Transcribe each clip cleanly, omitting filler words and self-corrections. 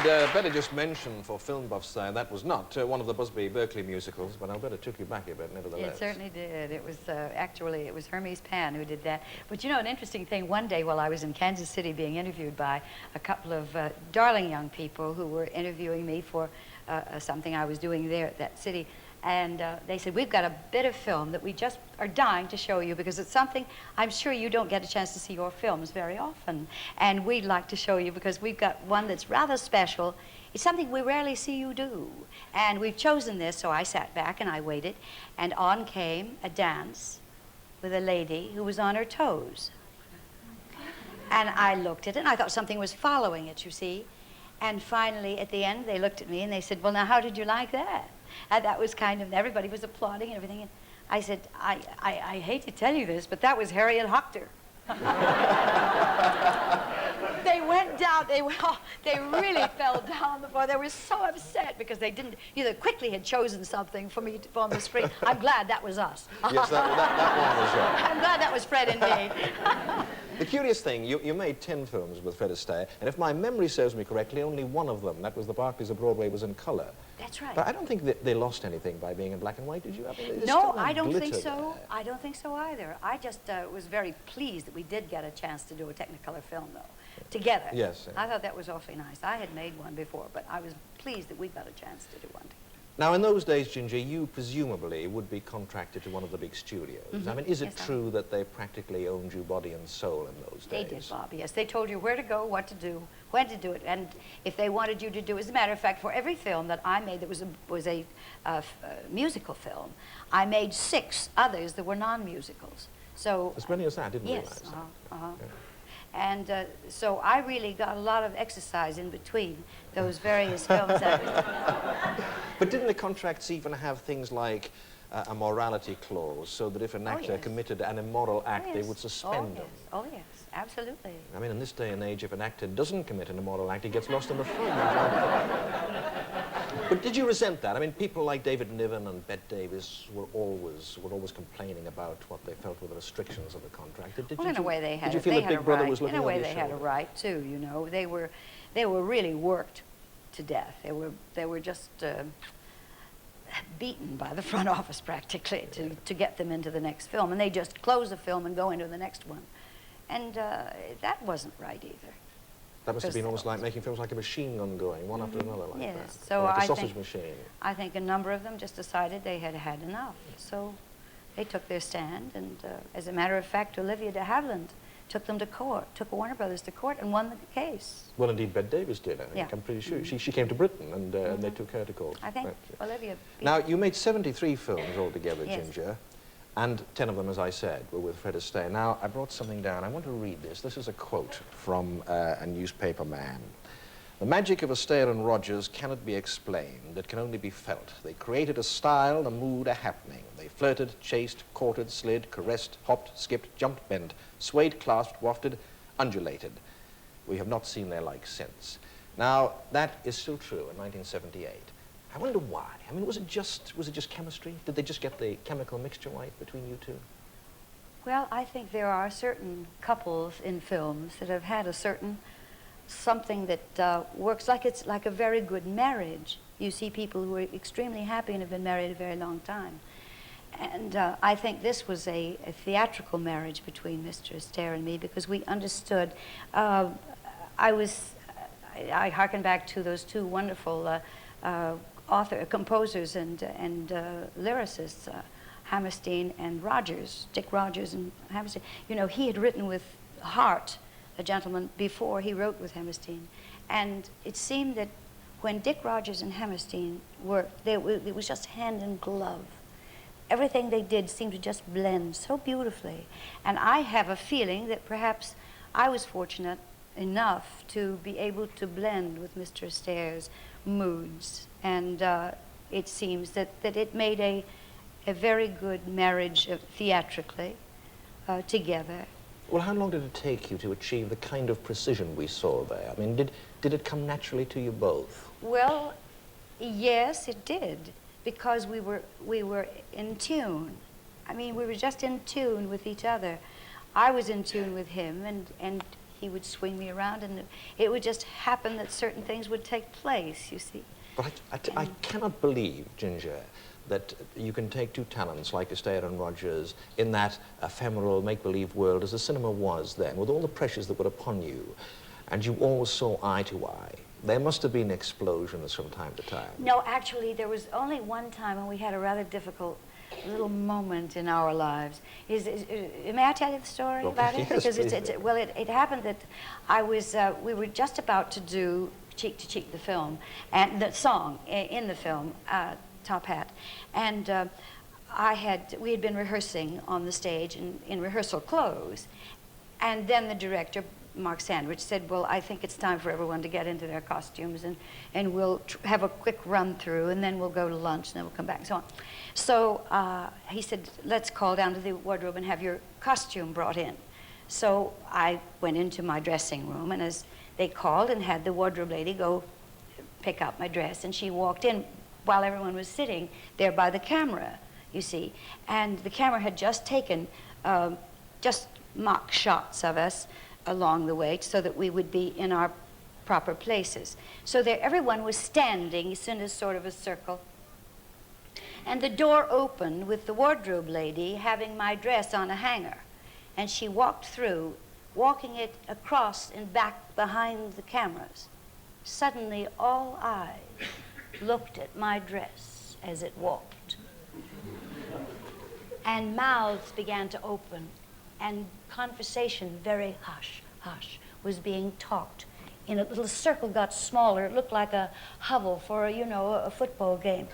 I'd better just mention for film buffs there, that was not one of the Busby Berkeley musicals, but Alberta took you back a bit, nevertheless. It certainly did. It was actually, it was Hermes Pan who did that. But you know, an interesting thing, one day while I was in Kansas City being interviewed by a couple of darling young people who were interviewing me for something I was doing there at that city, and they said, we've got a bit of film that we just are dying to show you because it's something, I'm sure you don't get a chance to see your films very often. And we'd like to show you because we've got one that's rather special. It's something we rarely see you do. And we've chosen this, so I sat back and I waited. And on came a dance with a lady who was on her toes. And I looked at it and I thought something was following it, you see. And finally, at the end, they looked at me and they said, well, now, how did you like that? And that was kind of, everybody was applauding and everything. And I said, I hate to tell you this, but that was Harriet Huchter. They went down, they really fell down the floor. They were so upset because they didn't, quickly had chosen something for me on the screen. I'm glad that was us. Yes, that one was yours. I'm glad that was Fred and me. The curious thing, you made 10 films with Fred Astaire, and if my memory serves me correctly, only one of them, that was the Barclays of Broadway, was in colour. That's right. But I don't think that they lost anything by being in black and white, did you? I mean, no, I don't think so. There. I don't think so either. I just was very pleased that we did get a chance to do a Technicolor film, though, together. Yes. I thought that was awfully nice. I had made one before, but I was pleased that we got a chance to do one together. Now, in those days, Ginger, you presumably would be contracted to one of the big studios. Mm-hmm. I mean, is it true that they practically owned you body and soul in those days? They did, Bob, yes. They told you where to go, what to do, when to do it, and if they wanted you to do it. As a matter of fact, for every film that I made that was a musical film, I made 6 others that were non-musicals. So as many as that, didn't yes, realize that. Yeah. And so I really got a lot of exercise in between those various films. But didn't the contracts even have things like a morality clause, so that if an actor committed an immoral act, they would suspend them? Oh, yes, absolutely. I mean, in this day and age, if an actor doesn't commit an immoral act, he gets lost in the film. But did you resent that? I mean, people like David Niven and Bette Davis were always complaining about what they felt were the restrictions of the contract. Well, in a way they had. Did you feel that Big Brother was looking over your shoulder? In a way they had a right too. You know, they were really worked to death. They were just beaten by the front office practically to get them into the next film, and they just close the film and go into the next one, and that wasn't right either. That must have been almost like making films like a machine gun going, one after another like that. Yes, so like a sausage machine. I think a number of them just decided they had had enough. So they took their stand, and as a matter of fact, Olivia de Havilland took them to court, took Warner Brothers to court and won the case. Well, indeed, Bette Davis did, I think. Yeah. I'm pretty sure. She came to Britain, and they took her to court. I think Olivia... Now, you made 73 films altogether, Ginger. And 10 of them, as I said, were with Fred Astaire. Now, I brought something down. I want to read this. This is a quote from a newspaper man. The magic of Astaire and Rogers cannot be explained. It can only be felt. They created a style, a mood, a happening. They flirted, chased, courted, slid, caressed, hopped, skipped, jumped, bent, swayed, clasped, wafted, undulated. We have not seen their like since. Now, that is still true in 1978. I wonder why. I mean, was it just chemistry? Did they just get the chemical mixture right between you two? Well, I think there are certain couples in films that have had a certain something that works like it's like a very good marriage. You see people who are extremely happy and have been married a very long time. And I think this was a theatrical marriage between Mr. Astaire and me because we understood. I hearken back to those 2 wonderful composers and lyricists, Hammerstein and Rogers, Dick Rogers and Hammerstein. You know, he had written with Hart, a gentleman, before he wrote with Hammerstein. And it seemed that when Dick Rogers and Hammerstein worked, it was just hand in glove. Everything they did seemed to just blend so beautifully. And I have a feeling that perhaps I was fortunate enough to be able to blend with Mr. Astaire's moods. And it seems that it made a very good marriage theatrically together. Well, how long did it take you to achieve the kind of precision we saw there? I mean, did it come naturally to you both? Well, yes, it did, because we were in tune. I mean, we were just in tune with each other. I was in tune with him, and he would swing me around, and it would just happen that certain things would take place, you see. But I cannot believe, Ginger, that you can take two talents like Astaire and Rogers in that ephemeral, make-believe world as the cinema was then, with all the pressures that were upon you, and you always saw eye to eye. There must have been explosions from time to time. No, actually, there was only one time when we had a rather difficult little moment in our lives. May I tell you the story about it? Yes, because please. well, it happened that we were just about to do Cheek to Cheek, the film, and the song in the film, Top Hat, and we had been rehearsing on the stage in rehearsal clothes, and then the director, Mark Sandwich, said, well, I think it's time for everyone to get into their costumes, and we'll have a quick run through, and then we'll go to lunch, and then we'll come back, and so on. So he said, let's call down to the wardrobe and have your costume brought in. So I went into my dressing room, and as they called and had the wardrobe lady go pick up my dress, and she walked in while everyone was sitting there by the camera, you see. And the camera had just taken just mock shots of us along the way so that we would be in our proper places. So there, everyone was standing in a sort of a circle. And the door opened with the wardrobe lady having my dress on a hanger. And she walked through, walking it across and back behind the cameras. Suddenly, all eyes looked at my dress as it walked. And mouths began to open, and conversation, very hush, hush, was being talked. In a little circle got smaller. It looked like a hovel for, you know, a football game.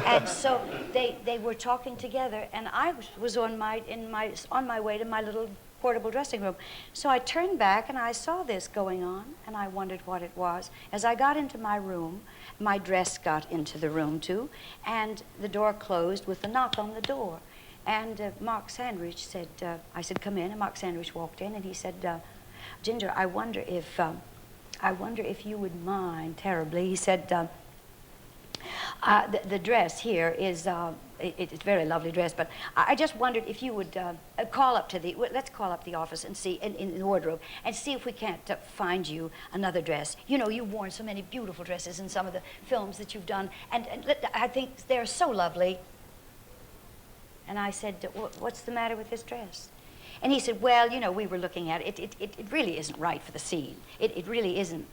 And so they were talking together, and I was on my way to my little portable dressing room. So I turned back and I saw this going on, and I wondered what it was. As I got into my room, my dress got into the room too, and the door closed with a knock on the door. And Mark Sandwich said, I said, come in, and Mark Sandwich walked in, and he said, Ginger, I wonder if you would mind terribly. He said, the dress here is, it's a very lovely dress, but I just wondered if you would let's call up the office and see, in the wardrobe, and see if we can't find you another dress. You know, you've worn so many beautiful dresses in some of the films that you've done, and I think they're so lovely. And I said, what's the matter with this dress? And he said, well, you know, we were looking at it. It really isn't right for the scene. It really isn't.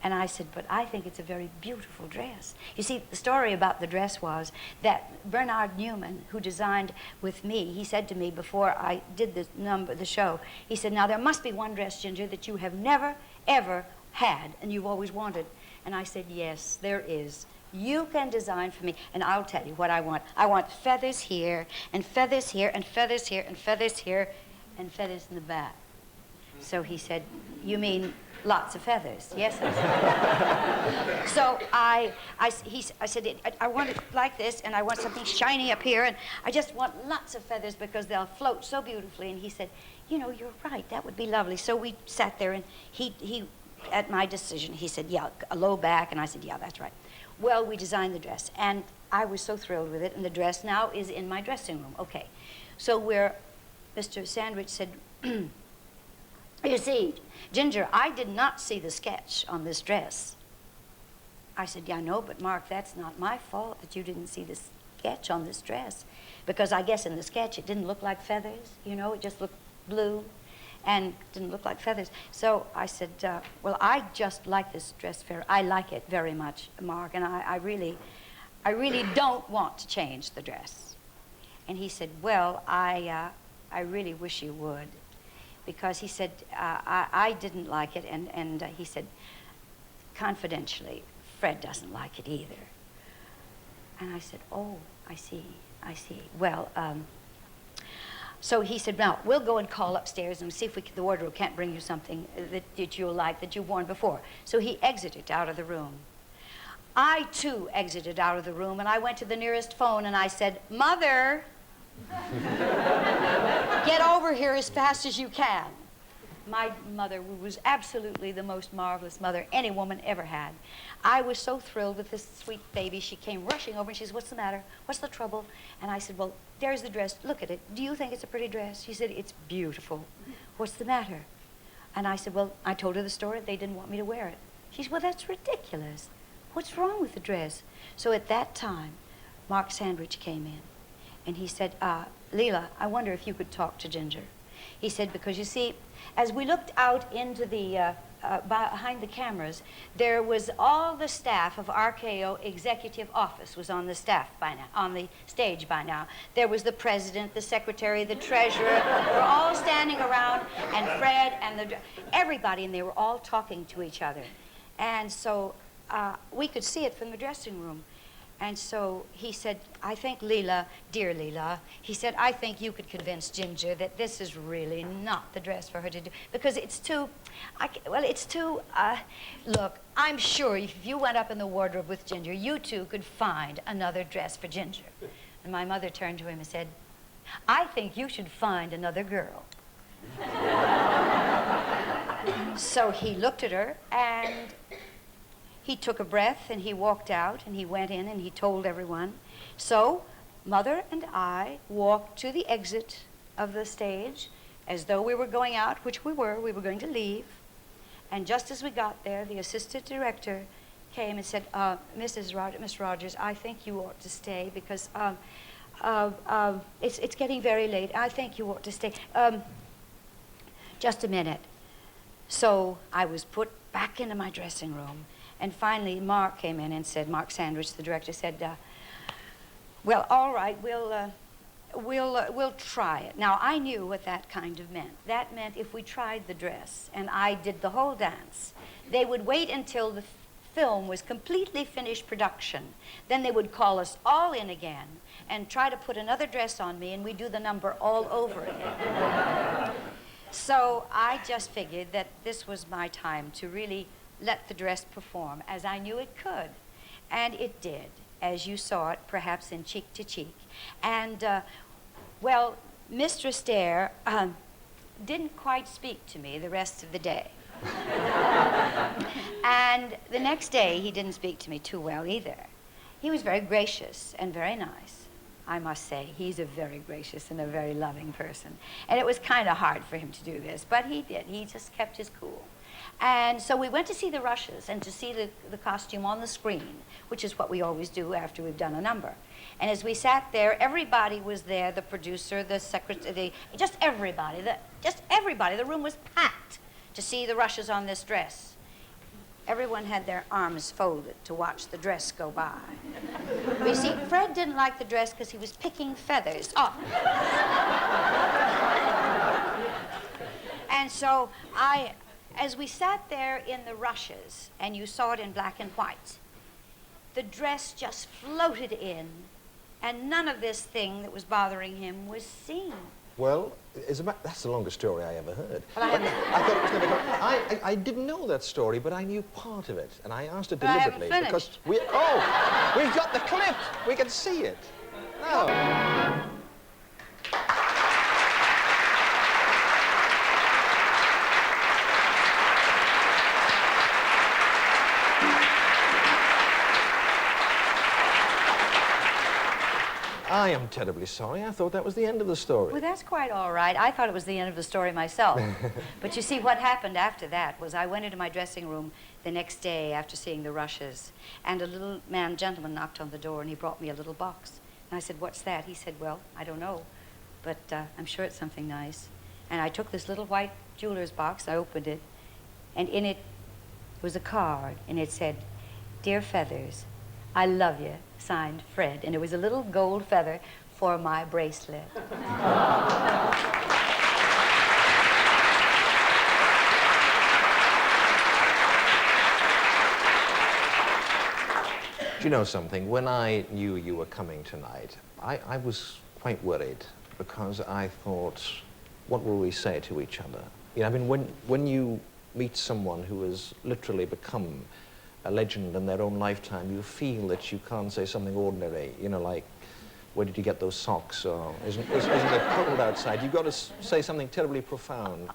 And I said, but I think it's a very beautiful dress. You see, the story about the dress was that Bernard Newman, who designed with me, he said to me before I did the show, he said, now there must be one dress, Ginger, that you have never, ever had and you've always wanted. And I said, yes, there is. You can design for me, and I'll tell you what I want. I want feathers here, and feathers here, and feathers here, and feathers here, and feathers in the back. So he said, you mean lots of feathers? Yes, I said. So I said, I want it like this, and I want something shiny up here, and I just want lots of feathers because they'll float so beautifully. And he said, you know, you're right, that would be lovely. So we sat there, and he at my decision, he said, yeah, a low back, and I said, yeah, that's right. Well, we designed the dress, and I was so thrilled with it, and the dress now is in my dressing room. Okay, so Mr. Sandwich said, you see, Ginger, I did not see the sketch on this dress. I said, yeah, I know, but Mark, that's not my fault that you didn't see the sketch on this dress, because I guess in the sketch it didn't look like feathers, you know, it just looked blue and didn't look like feathers. So I said, well, I just like this dress I like it very much, Mark, and I really don't want to change the dress. And he said, well, I really wish you would, because he said, I didn't like it, and he said, confidentially, Fred doesn't like it either. And I said, oh, I see. Well, so he said, now, we'll go and call upstairs and see if the wardrobe can't bring you something that you'll like, that you've worn before. So he exited out of the room. I, too, exited out of the room, and I went to the nearest phone, and I said, Mother, get over here as fast as you can. My mother was absolutely the most marvelous mother any woman ever had. I was so thrilled with this sweet baby. She came rushing over, and she said, what's the matter? What's the trouble? And I said, well, there's the dress. Look at it. Do you think it's a pretty dress? She said, it's beautiful. What's the matter? And I said, well, I told her the story. They didn't want me to wear it. She said, well, that's ridiculous. What's wrong with the dress? So at that time, Mark Sandwich came in, and he said, Leela, I wonder if you could talk to Ginger. He said, because you see, as we looked out into the, behind the cameras, there was all the staff of RKO Executive Office was on the staff by now, on the stage by now. There was the president, the secretary, the treasurer, were all standing around, and Fred and everybody, and they were all talking to each other. And so we could see it from the dressing room. And so he said, I think Leela, dear Leela, he said, I think you could convince Ginger that this is really not the dress for her to do, because it's too, look, I'm sure if you went up in the wardrobe with Ginger, you two could find another dress for Ginger. And my mother turned to him and said, I think you should find another girl. So he looked at her, and he took a breath, and he walked out, and he went in, and he told everyone. So Mother and I walked to the exit of the stage as though we were going out, which we were going to leave. And just as we got there, the assistant director came and said, Miss Rogers, I think you ought to stay because it's getting very late. I think you ought to stay. Just a minute. So I was put back into my dressing room. And finally, Mark came in and said, Mark Sandwich, the director, said, well, all right, we'll try it. Now, I knew what that kind of meant. That meant if we tried the dress and I did the whole dance, they would wait until the film was completely finished production. Then they would call us all in again and try to put another dress on me, and we'd do the number all over again. So I just figured that this was my time to really let the dress perform as I knew it could. And it did, as you saw it, perhaps in Cheek to Cheek. And, well, Mistress Dare didn't quite speak to me the rest of the day. And the next day, he didn't speak to me too well either. He was very gracious and very nice. I must say, he's a very gracious and a very loving person. And it was kind of hard for him to do this, but he did. He just kept his cool. And so we went to see the rushes and to see the costume on the screen, which is what we always do after we've done a number. And as we sat there, everybody was there, the producer, the secretary, just everybody. The room was packed to see the rushes on this dress. Everyone had their arms folded to watch the dress go by. You see, Fred didn't like the dress because he was picking feathers off. And so as we sat there in the rushes, and you saw it in black and white, the dress just floated in, and none of this thing that was bothering him was seen. Well, that's the longest story I ever heard. Well, I thought it was never going. I didn't know that story, but I knew part of it, and I asked it deliberately because we've got the clip. We can see it. No. I am terribly sorry. I thought that was the end of the story. Well, that's quite all right. I thought it was the end of the story myself. But you see, what happened after that was I went into my dressing room the next day after seeing the rushes, and a little gentleman knocked on the door, and he brought me a little box. And I said, what's that? He said, well, I don't know, but I'm sure it's something nice. And I took this little white jeweler's box, I opened it, and in it was a card, and it said, Dear Feathers, I love you, signed Fred. And it was a little gold feather for my bracelet. Do you know something? When I knew you were coming tonight, I was quite worried because I thought, what will we say to each other? You know, I mean, when you meet someone who has literally become a legend in their own lifetime, you feel that you can't say something ordinary, you know, like, where did you get those socks? Or isn't it cold outside? You've got to say something terribly profound.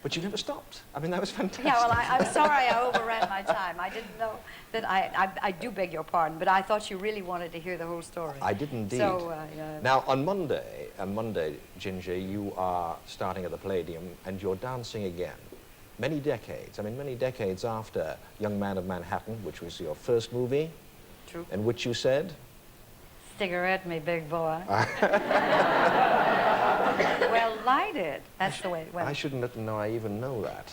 But you never stopped. I mean, that was fantastic. Yeah, well, I'm sorry I overran my time. I didn't know that I do beg your pardon, but I thought you really wanted to hear the whole story. I did indeed. So, now, on Monday, Ginger, you are starting at the Palladium and you're dancing again. many decades, I mean many decades after Young Man of Manhattan, which was your first movie, True. in which you said, Cigarette, me big boy. Well, light it. That's the way it went. I shouldn't let them know I even know that.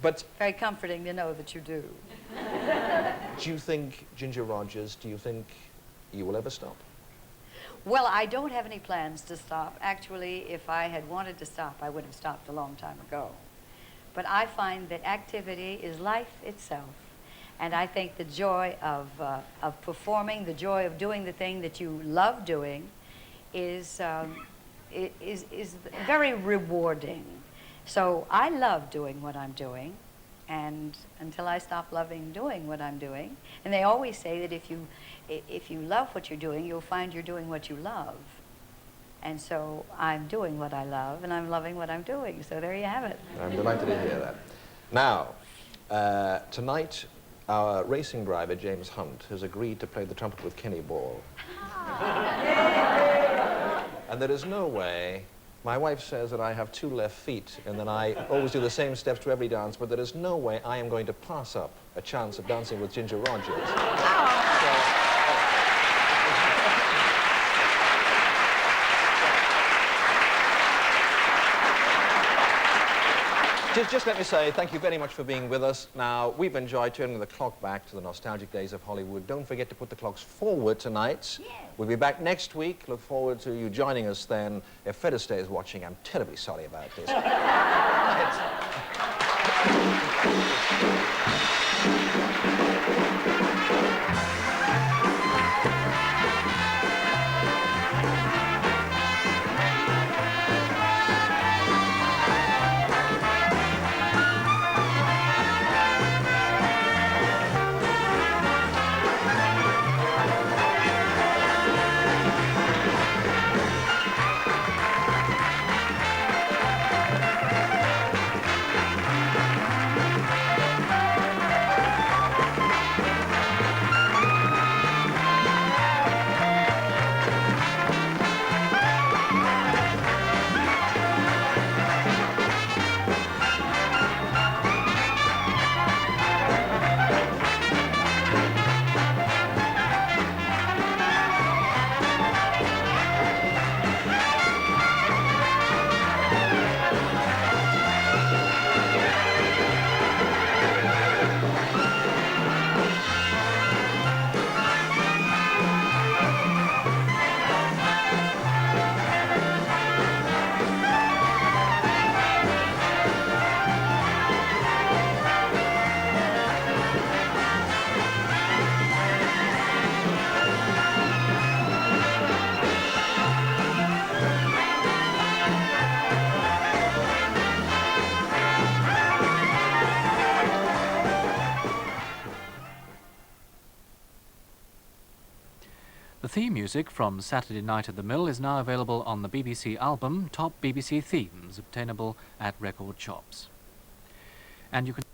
But Very comforting to know that you do. do you think, Ginger Rogers, do you think you will ever stop? Well, I don't have any plans to stop. Actually, if I had wanted to stop, I would have stopped a long time ago. But I find that activity is life itself. And I think the joy of performing, the joy of doing the thing that you love doing is very rewarding. So I love doing what I'm doing, and until I stop loving doing what I'm doing, and they always say that if you love what you're doing, you'll find you're doing what you love. And so I'm doing what I love, and I'm loving what I'm doing. So there you have it. I'm delighted to hear that. Now, tonight, our racing driver, James Hunt, has agreed to play the trumpet with Kenny Ball. And there is no way, my wife says that I have 2 left feet and that I always do the same steps to every dance, but there is no way I am going to pass up a chance of dancing with Ginger Rogers. Just let me say thank you very much for being with us. Now, we've enjoyed turning the clock back to the nostalgic days of Hollywood. Don't forget to put the clocks forward tonight. Yeah. We'll be back next week. Look forward to you joining us then. If Fred Astaire is watching, I'm terribly sorry about this. The theme music from Saturday Night at the Mill is now available on the BBC album Top BBC Themes, obtainable at record shops. And you can